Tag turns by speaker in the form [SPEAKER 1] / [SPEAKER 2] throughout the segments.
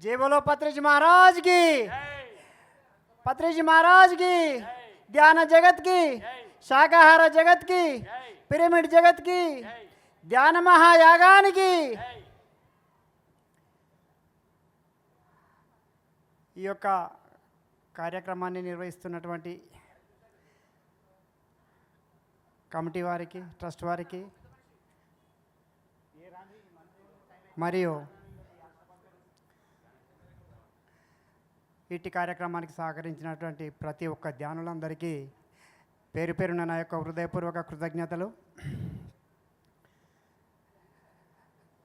[SPEAKER 1] जय बोलो पत्री जी महाराज की, पत्री जी महाराज की, ध्यान जगत की, शाकाहार जगत की, पिरामिड जगत की, ध्यान महायागाనికి ఈ యొక్క కార్యక్రమాన్ని నిర్వహిస్తున్నటువంటి కమిటీ వారికి, ట్రస్ట్ వారికి మరియు ఇట్టి కార్యక్రమానికి సహకరించినటువంటి ప్రతి ఒక్క ధ్యానులందరికీ పేరు పేరున నా యొక్క హృదయపూర్వక కృతజ్ఞతలు.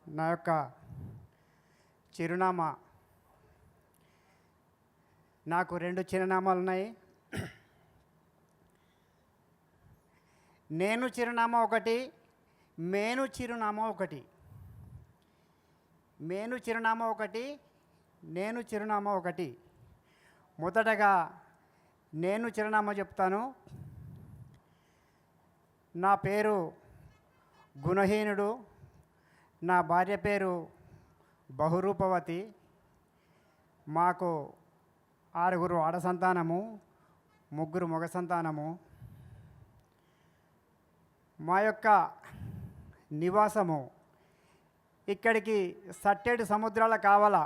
[SPEAKER 1] నా యొక్క చిరునామా, నాకు 2 చిరునామాలు ఉన్నాయి. నేను చిరునామా ఒకటి, మేను చిరునామా ఒకటి. మేను చిరునామా ఒకటి, నేను చిరునామా ఒకటి. మొదటగా నేను చిరునామా చెప్తాను. నా పేరు గుణహీనుడు. నా భార్య పేరు బహురూపవతి. మాకు 6 ఆడ సంతానము, 3 మగ సంతానము. మా యొక్క నివాసము ఇక్కడికి 7 సముద్రాల కావాలా,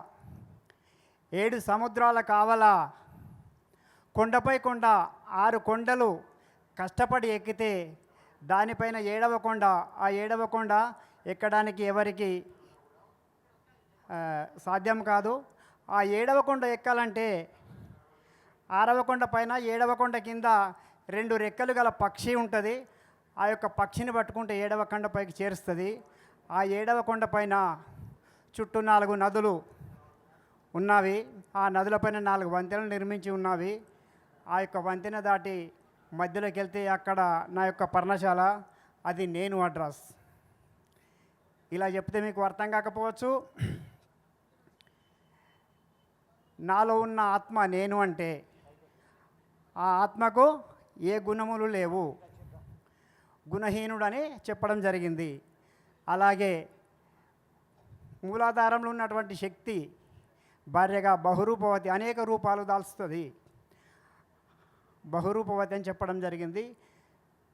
[SPEAKER 1] 7 సముద్రాల కావాలా, కొండపై కొండ, 6 కొండలు కష్టపడి ఎక్కితే దానిపైన 7వ కొండ. ఆ 7వ కొండ ఎక్కడానికి ఎవరికి సాధ్యం కాదు. ఆ 7వ కొండ ఎక్కాలంటే 6వ కొండ పైన 7వ కొండ కింద 2 రెక్కలు గల పక్షి ఉంటుంది. ఆ యొక్క పక్షిని పట్టుకుంటే 7వ కొండ పైకి చేరుస్తుంది. ఆ 7వ కొండ పైన చుట్టూ 4 నదులు ఉన్నవి. ఆ నదులపైన 4 వంతెనలు నిర్మించి ఉన్నవి. ఆ యొక్క వంతెన దాటి మధ్యలోకి వెళ్తే అక్కడ నా యొక్క పర్ణశాల, అది నేను అడ్రస్. ఇలా చెప్తే మీకు అర్థం కాకపోవచ్చు. నాలో ఉన్న ఆత్మ నేను అంటే ఆ ఆత్మకు ఏ గుణములు లేవు, గుణహీనుడని చెప్పడం జరిగింది. అలాగే మూలాధారంలో ఉన్నటువంటి శక్తి భార్యగా బహురూపవతి, అనేక రూపాలు దాల్చుతుంది. బహురూపవతి అని చెప్పడం జరిగింది.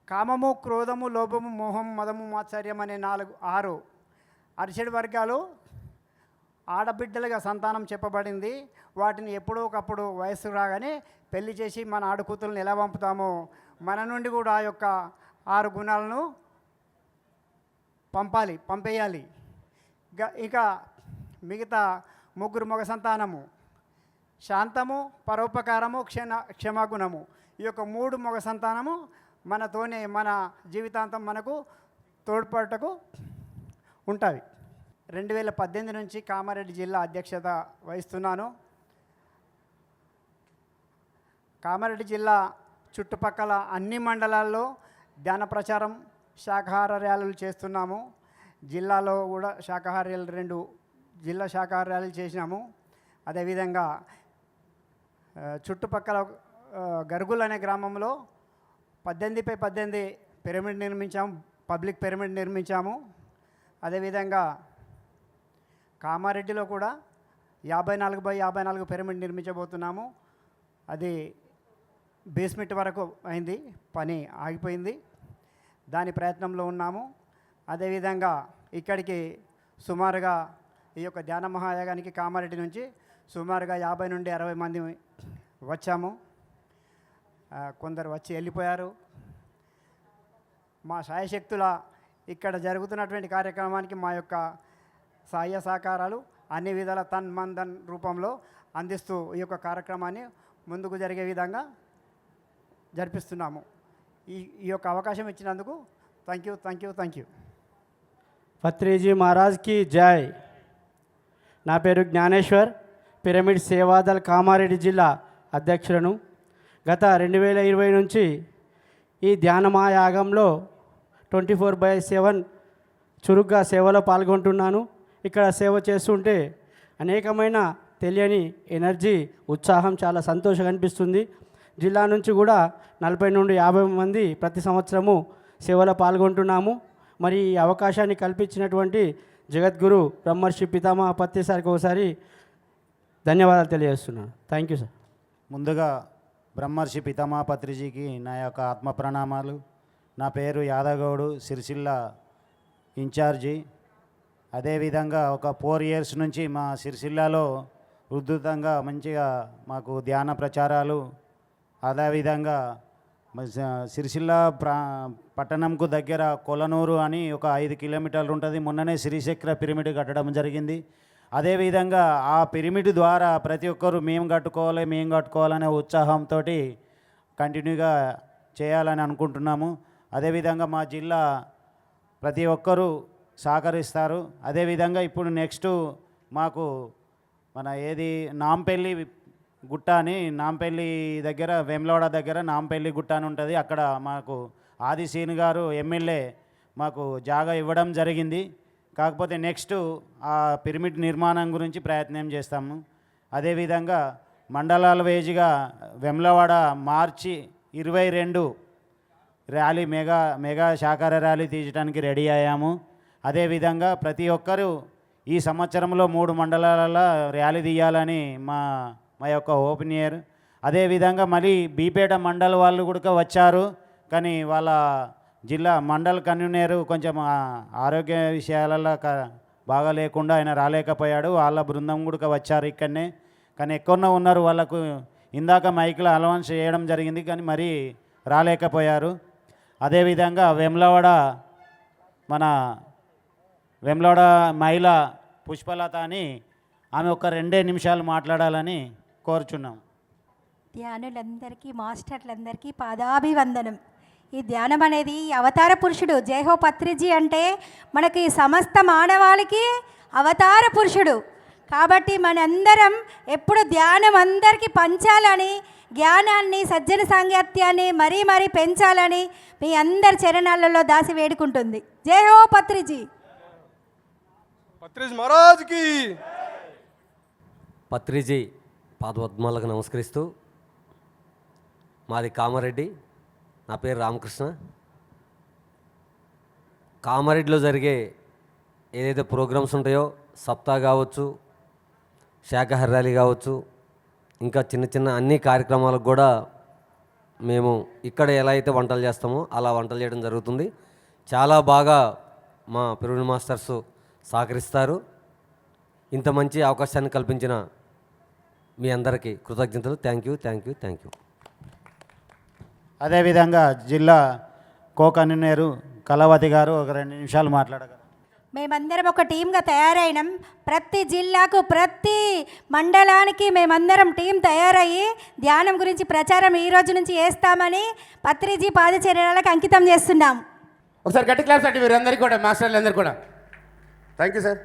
[SPEAKER 1] కామము, క్రోధము, లోభము, మోహం, మదము, మాత్సర్యం అనే 6 అరిషడ్ వర్గాలు ఆడబిడ్డలుగా సంతానం చెప్పబడింది. వాటిని ఎప్పుడో ఒకప్పుడు వయస్సు రాగానే పెళ్లి చేసి మన ఆడకూతులను ఎలా పంపుతామో మన నుండి కూడా ఆ యొక్క 6 గుణాలను పంపేయాలి. ఇక మిగతా 3 మగ సంతానము శాంతము, పరోపకారము, క్షమాగుణము. ఈ యొక్క 3 మగ సంతానము మనతోనే మన జీవితాంతం మనకు తోడ్పడటకు ఉంటాయి. 2018 నుంచి కామారెడ్డి జిల్లా అధ్యక్షత వహిస్తున్నాను. కామారెడ్డి జిల్లా చుట్టుపక్కల అన్ని మండలాల్లో ధ్యాన ప్రచారం, శాకాహార ర్యాలీలు చేస్తున్నాము. జిల్లాలో కూడా శాకాహార ర్యాలీలు 2 జిల్లా శాకాహార ర్యాలీలు చేసినాము. అదేవిధంగా చుట్టుపక్కల గరుగుల్ అనే గ్రామంలో 18x18 పిరమిడ్ నిర్మించాము, పబ్లిక్ పిరమిడ్ నిర్మించాము. అదేవిధంగా కామారెడ్డిలో కూడా 54x54 పిరమిడ్ నిర్మించబోతున్నాము. అది బేస్మెంట్ వరకు అయింది, పని ఆగిపోయింది, దాని ప్రయత్నంలో ఉన్నాము. అదేవిధంగా ఇక్కడికి సుమారుగా ఈ యొక్క ధ్యాన మహాయాగానికి కామారెడ్డి నుంచి సుమారుగా 50 నుండి 60 మంది వచ్చాము. కొందరు వచ్చి వెళ్ళిపోయారు. మా సాయశక్తుల ఇక్కడ జరుగుతున్నటువంటి కార్యక్రమానికి మా యొక్క సహాయ సహకారాలు అన్ని విధాల తన్ మన్ ధన్ రూపంలో అందిస్తూ ఈ యొక్క కార్యక్రమాన్ని ముందుకు జరిగే విధంగా జరిపిస్తున్నాము. ఈ యొక్క అవకాశం ఇచ్చినందుకు థ్యాంక్ యూ.
[SPEAKER 2] పత్రిజీ మహారాజ్కి జై. నా పేరు జ్ఞానేశ్వర్, పిరమిడ్ సేవాదల్ కామారెడ్డి జిల్లా అధ్యక్షులను. గత 2020 నుంచి ఈ ధ్యానమాయాగంలో 24/7 చురుగ్గా సేవలో పాల్గొంటున్నాను. ఇక్కడ సేవ చేస్తుంటే అనేకమైన తెలియని ఎనర్జీ, ఉత్సాహం, చాలా సంతోషంగా అనిపిస్తుంది. జిల్లా నుంచి కూడా 40 నుండి 50 మంది ప్రతి సంవత్సరము సేవలో పాల్గొంటున్నాము. మరి ఈ అవకాశాన్ని కల్పించినటువంటి జగద్గురు బ్రహ్మర్షి పితామహ పత్రి సార్కి ఒకసారి ధన్యవాదాలు తెలియజేస్తున్నాను. Thank you sir.
[SPEAKER 3] ముందుగా బ్రహ్మర్షి పితామహ పత్రిజీకి నా యొక్క ఆత్మ ప్రణామాలు. నా పేరు యాదగౌడు, సిరిసిల్ల ఇన్ఛార్జి. అదేవిధంగా ఒక 4 years నుంచి మా సిరిసిల్లాలో ఉధృతంగా మంచిగా మాకు ధ్యాన ప్రచారాలు, అదేవిధంగా సిరిసిల్ల పట్టణంకు దగ్గర కొలనూరు అని ఒక 5 kilometers ఉంటుంది. మొన్ననే శ్రీచక్ర పిరమిడ్ కట్టడం జరిగింది. అదేవిధంగా ఆ పిరమిడ్ ద్వారా ప్రతి ఒక్కరు మేము కట్టుకోవాలనే ఉత్సాహంతో కంటిన్యూగా చేయాలని అనుకుంటున్నాము. అదేవిధంగా మా జిల్లా ప్రతి ఒక్కరూ సహకరిస్తారు. అదేవిధంగా ఇప్పుడు నెక్స్ట్ మాకు మన నాంపల్లి గుట్ట అని, నాంపల్లి దగ్గర వేములవాడ దగ్గర నాంపల్లి గుట్ట అని ఉంటుంది. అక్కడ మాకు ఆదిశీని గారు ఎమ్మెల్యే మాకు జాగా ఇవ్వడం జరిగింది. కాకపోతే నెక్స్ట్ ఆ పిరమిడ్ నిర్మాణం గురించి ప్రయత్నం చేస్తాము. అదేవిధంగా మండలాల వేజిగా వేములవాడ మార్చి 22 ర్యాలీ మెగా శాకార ర్యాలీ తీయడానికి రెడీ అయ్యాము. అదేవిధంగా ప్రతి ఒక్కరూ ఈ సంవత్సరంలో 3 మండలాలలో ర్యాలీ తీయాలని మా యొక్క ఓపెనియర్. అదేవిధంగా మళ్ళీ బీపేట మండల్ వాళ్ళు కూడా వచ్చారు, కానీ వాళ్ళ జిల్లా మండల్ కన్వీనర్ కొంచెం ఆరోగ్య విషయాలలో బాగా లేకుండా ఆయన రాలేకపోయాడు. వాళ్ళ బృందం కూడా వచ్చారు ఇక్కడనే, కానీ ఎక్కువనే ఉన్నారు. వాళ్ళకు ఇందాక మైక్లో అలవన్స్ చేయడం జరిగింది, కానీ మరీ రాలేకపోయారు. అదేవిధంగా వేములవాడ మహిళ పుష్పలత అని ఆమె ఒక 2 నిమిషాలు మాట్లాడాలని కోరుచున్నాం.
[SPEAKER 4] ధ్యానులందరికీ, మాస్టర్లందరికీ పాదాభివందనం. ఈ ధ్యానం అనేది అవతార పురుషుడు జయహో పత్రిజీ అంటే మనకి సమస్త మానవాళికి అవతార పురుషుడు. కాబట్టి మనందరం ఎప్పుడు ధ్యానం అందరికీ పంచాలని, జ్ఞానాన్ని, సజ్జన సాంగత్యాన్ని మరీ మరీ పెంచాలని మీ అందరి చరణాలలో దాసి వేడుకుంటుంది. జయహో పత్రిజీ.
[SPEAKER 5] పత్రిజ్ మహారాజ్కి.
[SPEAKER 6] పత్రిజీ పాదపద్మాలకు నమస్కరిస్తూ, మాది కామారెడ్డి, నా పేరు రామకృష్ణ. కామారెడ్డిలో జరిగే ఏదైతే ప్రోగ్రామ్స్ ఉంటాయో, సప్తా కావచ్చు, శాకాహార ర్యాలీ కావచ్చు, ఇంకా చిన్న చిన్న అన్ని కార్యక్రమాలకు కూడా మేము ఇక్కడ ఎలా అయితే వంటలు చేస్తామో అలా వంటలు చేయడం జరుగుతుంది. చాలా బాగా మా పిరమిడ్ మాస్టర్స్ సహకరిస్తారు. ఇంత మంచి అవకాశాన్ని కల్పించిన మీ అందరికీ కృతజ్ఞతలు. Thank you.
[SPEAKER 3] అదేవిధంగా జిల్లా కన్వీనర్ కళావతి గారు ఒక 2 నిమిషాలు మాట్లాడగలరు.
[SPEAKER 4] మేమందరం ఒక టీంగా తయారైనాం. ప్రతి జిల్లాకు, ప్రతి మండలానికి మేమందరం టీం తయారయ్యి ధ్యానం గురించి ప్రచారం ఈ రోజు నుంచి చేస్తామని పత్రిజీ పాదచరణలకు అంకితం చేస్తున్నాం.
[SPEAKER 5] ఒకసారి గట్టి క్లాప్స్ అంటే వీరందరికీ కూడా, మాస్టర్లందరికీ కూడా థ్యాంక్ యూ సార్.